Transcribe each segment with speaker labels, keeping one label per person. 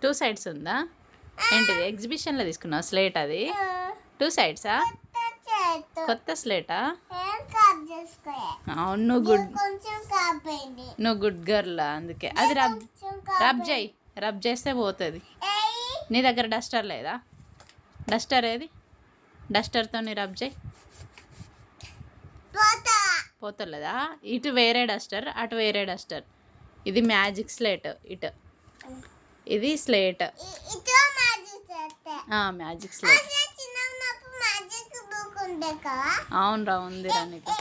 Speaker 1: 2 sides ఉందా? ఏంటిది ఎగ్జిబిషన్లో తీసుకున్నావు స్లేట్ అది? 2 సైడ్సా? కొత్త స్లేటా? అవును, నువ్వు గుడ్ గర్ల్, అందుకే అది రబ్ చేస్తే పోతుంది. నీ దగ్గర డస్టర్ లేదా? డస్టర్ ఏది? డస్టర్తో నీ రబ్ చేయి. పోతలేదా? ఇటు వేరే డస్టర్, అటు వేరే డస్టర్. ఇది మ్యాజిక్ స్లేట్, ఇటు ఇది స్లేట్. Magic slate. అవునరా, ఉందిరా నీకు.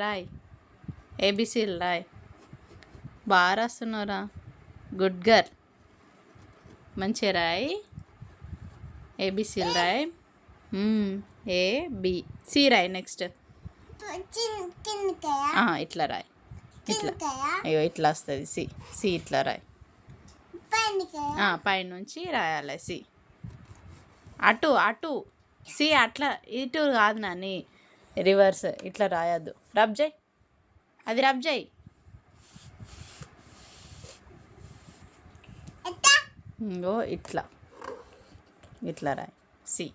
Speaker 1: రాయ్, ఏబిసిలు రాయ్. బాగా రాస్తున్నావురా, గుడ్ గర్ల్. మంచిగా రాయ్, ఏబిసిలు రాయ్. ఏబి సి రాయ్. నెక్స్ట్ ఇట్లా రాయ్, ఇట్లా. అయ్యో, ఇట్లా వస్తుంది సి. సి ఇట్లా రాయ్. పైనుంచి రాయాలి సి. అటు అటు సి, అట్లా ఇటు కాదు నాని, రివర్స్. ఇట్లా రాయద్దు. రబ్ చేయి, అది రబ్ చేయి. ఇంగో ఇట్లా, ఇట్లా రాయ్ సి.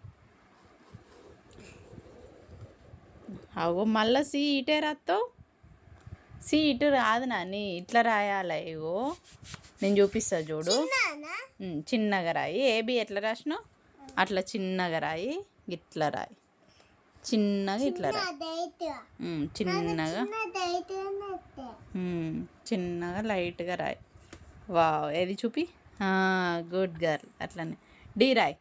Speaker 1: అగో మళ్ళీ సి ఇటే రాస్తావు. సి ఇటు రాదు నాని, ఇట్లా రాయాలి. ఇగో నేను చూపిస్తా చూడు. చిన్నగా రాయి. ఏబి ఎట్లా రాసినావు అట్లా చిన్నగా రాయి. ఇట్లా రాయి, చిన్నగా ఇట్లా రాయి. చిన్నగా లైట్గా రాయి. వావ్, ఏది చూపి. Good girl. అట్లనే డి రాయ్.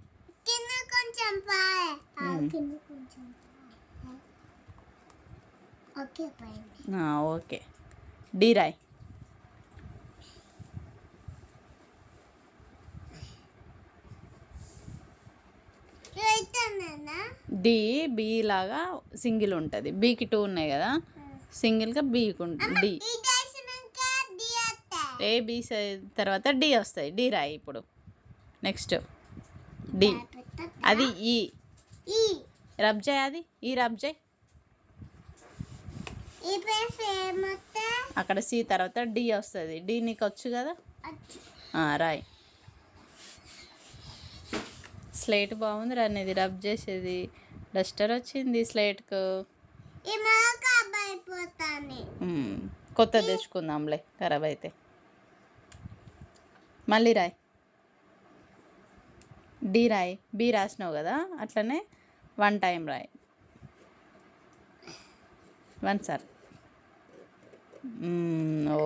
Speaker 1: ఓకే, డి రాయ్. డి బి లాగా సింగిల్ ఉంటుంది. బికి 2 ఉన్నాయి కదా, సింగిల్గా బికి డి. ఏ బి తర్వాత డి వస్తాయి. డి రాయి ఇప్పుడు. Next D. అది ఈ రబ్ చేయి. అది ఈ రబ్ చేయి. అక్కడ సి తర్వాత డి వస్తుంది. డి నీకు వచ్చు కదా, రాయ్. స్లేట్ బాగుంది రా అనేది, రబ్ చేసేది. డస్టర్ వచ్చింది స్లేట్కు. కొత్త తెచ్చుకుందాంలే, ఖరాబ్ అయితే. మళ్ళీ రాయ్. డి రాయ్. బి రాసినావు కదా, అట్లనే 1 టైం రాయ్. 1 sir.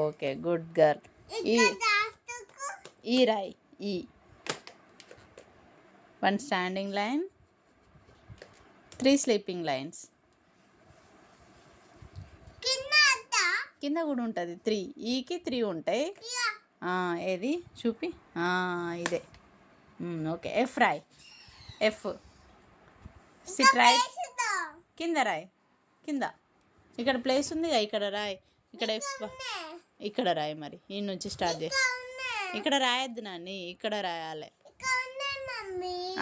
Speaker 1: Okay, good girl. E రాయ్. ఈ 1 స్టాండింగ్ లైన్, 3 స్లీపింగ్ లైన్స్. కింద కూడా ఉంటుంది 3. ఈకి 3 ఉంటాయి. ఏది చూపి. ఇదే. ఓకే, ఎఫ్ రాయ్. ఎఫ్ సిట్ రాయ్. కింద రాయ్, కింద. ఇక్కడ ప్లేస్ ఉంది, ఇక్కడ రాయ్. ఇక్కడ ఎఫ్, ఇక్కడ రాయ్. మరి ఈ నుంచి స్టార్ట్ చేయి. ఇక్కడ రాయొద్దు నాన్ని, ఇక్కడ రాయాలి.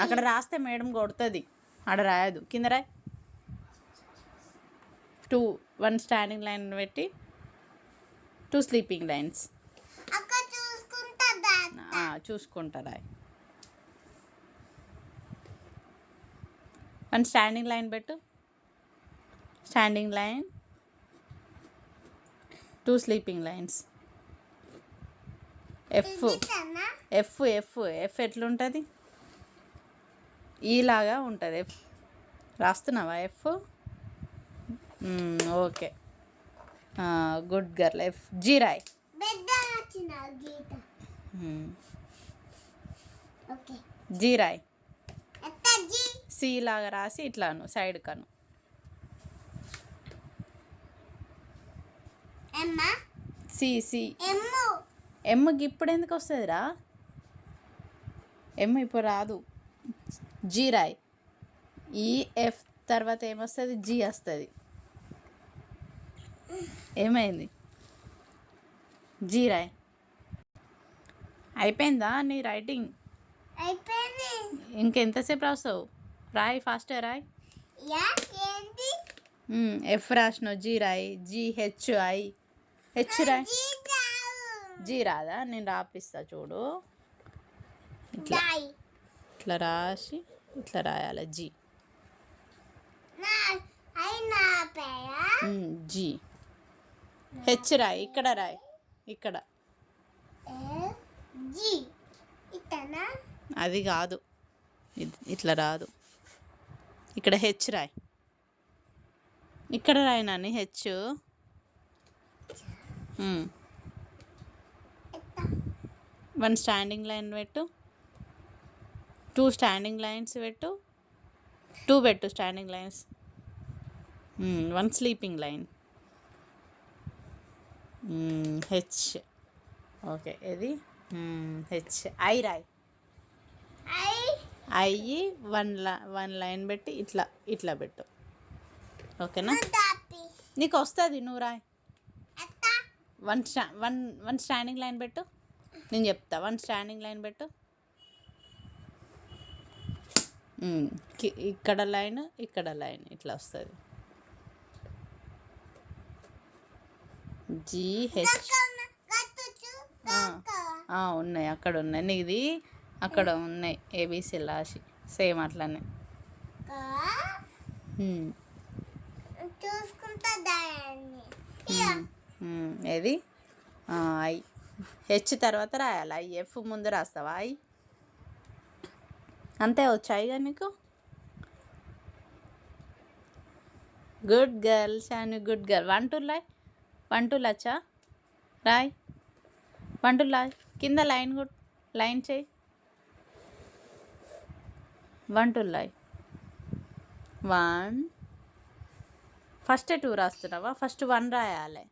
Speaker 1: అక్కడ రాస్తే మేడం కొడుతుంది, ఆడ రాయదు. కింద రాయ్. 1 స్టాండింగ్ లైన్ పెట్టి 2 స్లీపింగ్ లైన్స్. చూసుకుంటా రాయ్. 1 స్టాండింగ్ లైన్ పెట్టు. Standing line, 2 sleeping lines. F F F F ఎట్లుంటుంది? ఈలాగా ఉంటుంది. ఎఫ్ రాస్తున్నావా? F. Okay, good girl. F G రాయ్. జీ రాయ్. సి లాగా రాసి ఇట్లాను సైడ్ కను. C C. ఎమ్కి ఇప్పుడు ఎందుకు వస్తుందిరా? ఎమ్ ఇప్పుడు రాదు. జీ రాయ్. ఈ ఎఫ్ తర్వాత ఏమొస్తుంది? జీ వస్తుంది. ఏమైంది? జీ రాయ్. అయిపోయిందా నీ రైటింగ్? ఇంకెంతసేపు రాస్తావు? రాయ్, ఫాస్ట్గా రాయ్. ఎఫ్ రాసినావు, జీ రాయి, GHI, హెచ్ రాయి. జీ రాదా? నేను రాపిస్తా చూడు. ఇట్లా ఇట్లా రాసి ఇట్లా రాయాలి, జీ. జీ. హెచ్ రాయి, ఇక్కడ రాయి, ఇక్కడ. అది కాదు, ఇట్లా రాదు. ఇక్కడ హెచ్ రాయి, ఇక్కడ రాయి నాని, హెచ్. 1 స్టాండింగ్ లైన్ పెట్టు, 2 స్టాండింగ్ లైన్స్ పెట్టు, 2 పెట్టు standing lines, 1 sleeping line. H. Okay, ఇది హెచ్. ఐ రాయి, ఐ 1 లైన్ పెట్టి ఇట్లా ఇట్లా పెట్టు. ఓకేనా? నీకు వస్తుంది, నువ్వు రాయి. 1 స్టాండింగ్ లైన్ పెట్టు, నేను చెప్తా. 1 స్టాండింగ్ లైన్ పెట్టు, ఇక్కడ లైన్, ఇక్కడ లైన్, ఇట్లా వస్తుంది. GH. ఉన్నాయి, అక్కడ ఉన్నాయి. నీది అక్కడ ఉన్నాయి, ABC రాసి సేమ్ అట్లనే. ఏది? ఐ. హెచ్ తర్వాత రాయాలి, IF ముందు రాస్తావా? ఐ అంతే వచ్చాయిగా నీకు. Good girl Shanu, good girl. 1 2 రాయ్, 1 2 లచ్చా రాయ్, 1 2 రాయ్. కింద లైన్ కూడా లైన్ చేయి, 1 2 రాయ్. 1 ఫస్ట్ 2 రాస్తున్నావా? ఫస్ట్ 1 రాయాలి.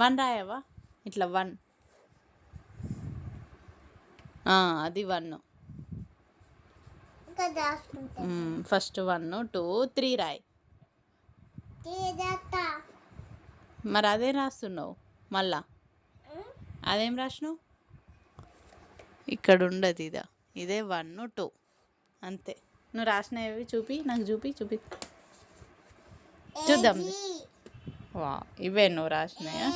Speaker 1: 1 రాయావా? ఇట్లా 1, అది 1. ఫస్ట్ 1 2 3 రాయ్. మరి అదేం రాస్తున్నావు మళ్ళా? అదేం రాసినావు? ఇక్కడ ఉండదు, ఇదే 1 2 అంతే. నువ్వు రాసినవి చూపి, నాకు చూపి చూద్దాం. వా, ఇవే నువ్వు రాసినాయా?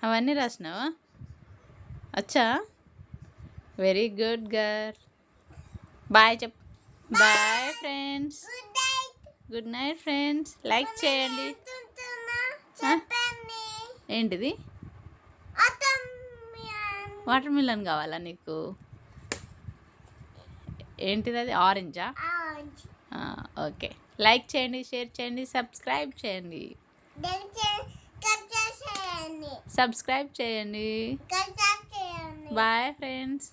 Speaker 1: అవన్నీ రాసినావా? అచ్చా, వెరీ గుడ్ గర్ల్. బాయ్ చెప్పు. Bye friends, good night friends. Like చేయండి. ఏంటిది? వాటర్ మిలన్ కావాలా నీకు? ఏంటిది అది? ఆరెంజా? ఓకే, లైక్ చేయండి, షేర్ చేయండి, సబ్స్క్రైబ్ చేయండి. సబ్స్క్రైబ్ చేయండి. Bye friends.